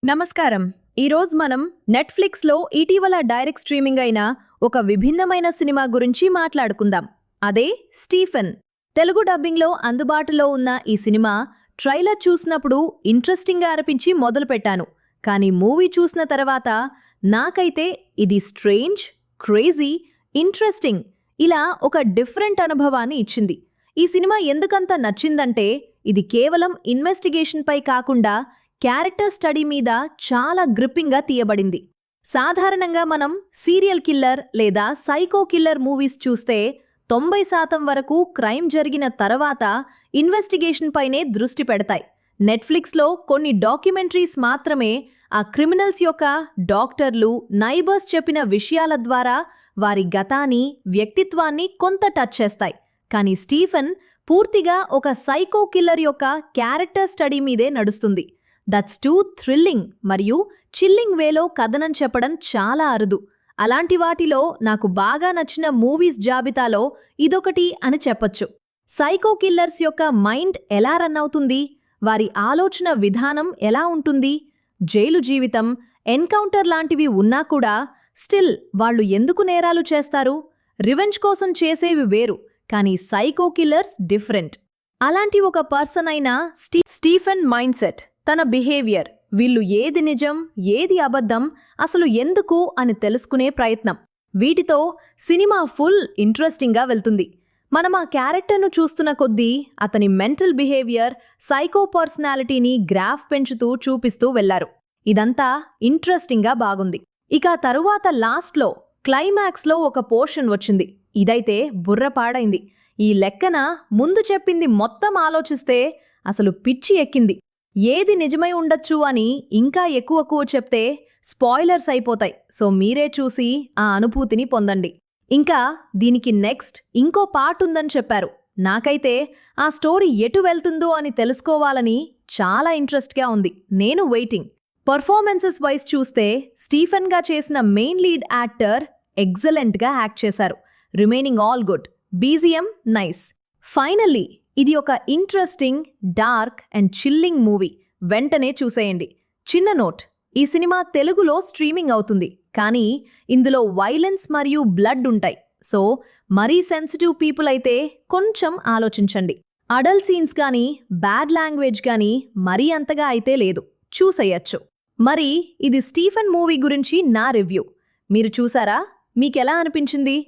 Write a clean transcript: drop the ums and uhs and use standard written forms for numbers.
నమస్కారం. ఈరోజు మనం నెట్ఫ్లిక్స్లో ఇటీవల డైరెక్ట్ స్ట్రీమింగ్ అయిన ఒక విభిన్నమైన సినిమా గురించి మాట్లాడుకుందాం. అదే స్టీఫెన్. తెలుగు డబ్బింగ్లో అందుబాటులో ఉన్న ఈ సినిమా ట్రైలర్ చూసినప్పుడు ఇంట్రెస్టింగ్గా అనిపించి మొదలుపెట్టాను. కానీ మూవీ చూసిన తర్వాత నాకైతే ఇది స్ట్రేంజ్, క్రేజీ, ఇంట్రెస్టింగ్ ఇలా ఒక డిఫరెంట్ అనుభవాన్ని ఇచ్చింది. ఈ సినిమా ఎందుకంత నచ్చిందంటే ఇది కేవలం ఇన్వెస్టిగేషన్పై కాకుండా క్యారెక్టర్ స్టడీ మీద చాలా గ్రిప్పింగ్గా తీయబడింది. సాధారణంగా మనం సీరియల్ కిల్లర్ లేదా సైకో కిల్లర్ మూవీస్ చూస్తే 90% వరకు క్రైమ్ జరిగిన తర్వాత ఇన్వెస్టిగేషన్ పైనే దృష్టి పెడతాయి. నెట్ఫ్లిక్స్లో కొన్ని డాక్యుమెంటరీస్ మాత్రమే ఆ క్రిమినల్స్ యొక్క డాక్టర్లు, నైబర్స్ చెప్పిన విషయాల ద్వారా వారి గతాన్ని, వ్యక్తిత్వాన్ని కొంత టచ్ చేస్తాయి. కానీ స్టీఫెన్ పూర్తిగా ఒక సైకో కిల్లర్ యొక్క క్యారెక్టర్ స్టడీ మీదే నడుస్తుంది. దట్స్ టూ థ్రిల్లింగ్ మరియు చిల్లింగ్ వేలో కథనం చెప్పడం చాలా అరుదు. అలాంటి వాటిలో నాకు బాగా నచ్చిన మూవీస్ జాబితాలో ఇదొకటి అని చెప్పొచ్చు. సైకో కిల్లర్స్ యొక్క మైండ్ ఎలా రన్ అవుతుంది, వారి ఆలోచన విధానం ఎలా ఉంటుంది, జైలు జీవితం, ఎన్కౌంటర్ లాంటివి ఉన్నా కూడా స్టిల్ వాళ్ళు ఎందుకు నేరాలు చేస్తారు, రివెంజ్ కోసం చేసేవి వేరు, కానీ సైకో కిల్లర్స్ డిఫరెంట్. అలాంటి ఒక పర్సన్ అయిన స్టీఫెన్ మైండ్ సెట్, తన బిహేవియర్, వీళ్ళు ఏది నిజం, ఏది అబద్ధం, అసలు ఎందుకు అని తెలుసుకునే ప్రయత్నం, వీటితో సినిమా ఫుల్ ఇంట్రెస్టింగ్గా వెళ్తుంది. మనం ఆ క్యారెక్టర్ను చూస్తున్న కొద్దీ అతని మెంటల్ బిహేవియర్, సైకో పర్సనాలిటీని గ్రాఫ్ పెంచుతూ చూపిస్తూ వెళ్లారు. ఇదంతా ఇంట్రెస్టింగ్గా బాగుంది. ఇక తరువాత లాస్ట్లో క్లైమాక్స్లో ఒక పోర్షన్ వచ్చింది. ఇదైతే బుర్రపాడైంది. ఈ లెక్కన ముందు చెప్పింది మొత్తం ఆలోచిస్తే అసలు పిచ్చి ఎక్కింది. ఏది నిజమై ఉండొచ్చు అని ఇంకా ఎక్కువ చెప్తే స్పాయిలర్స్ అయిపోతాయి. సో మీరే చూసి ఆ అనుభూతిని పొందండి. ఇంకా దీనికి నెక్స్ట్ ఇంకో పార్ట్ ఉందని చెప్పారు. నాకైతే ఆ స్టోరీ ఎటు వెళ్తుందో అని తెలుసుకోవాలని చాలా ఇంట్రెస్ట్గా ఉంది. నేను వెయిటింగ్. పర్ఫార్మెన్సెస్ వైజ్ చూస్తే స్టీఫెన్గా చేసిన మెయిన్ లీడ్ యాక్టర్ ఎక్సలెంట్గా యాక్ట్ చేశారు. Remaining all good. BGM nice. Finally ఇది ఒక interesting, dark and chilling movie. వెంటనే చూసేయండి. చిన్న నోట్, ఈ సినిమా తెలుగులో స్ట్రీమింగ్ అవుతుంది, కానీ ఇందులో వైలెన్స్ మరియు బ్లడ్ ఉంటాయి. సో మరీ సెన్సిటివ్ పీపుల్ అయితే కొంచెం ఆలోచించండి. అడల్ట్ సీన్స్ కానీ బ్యాడ్ లాంగ్వేజ్ కానీ మరీ అంతగా అయితే లేదు, చూసేయచ్చు. మరి ఇది స్టీఫెన్ మూవీ గురించి నా రివ్యూ. మీరు చూసారా? మీకెలా అనిపించింది?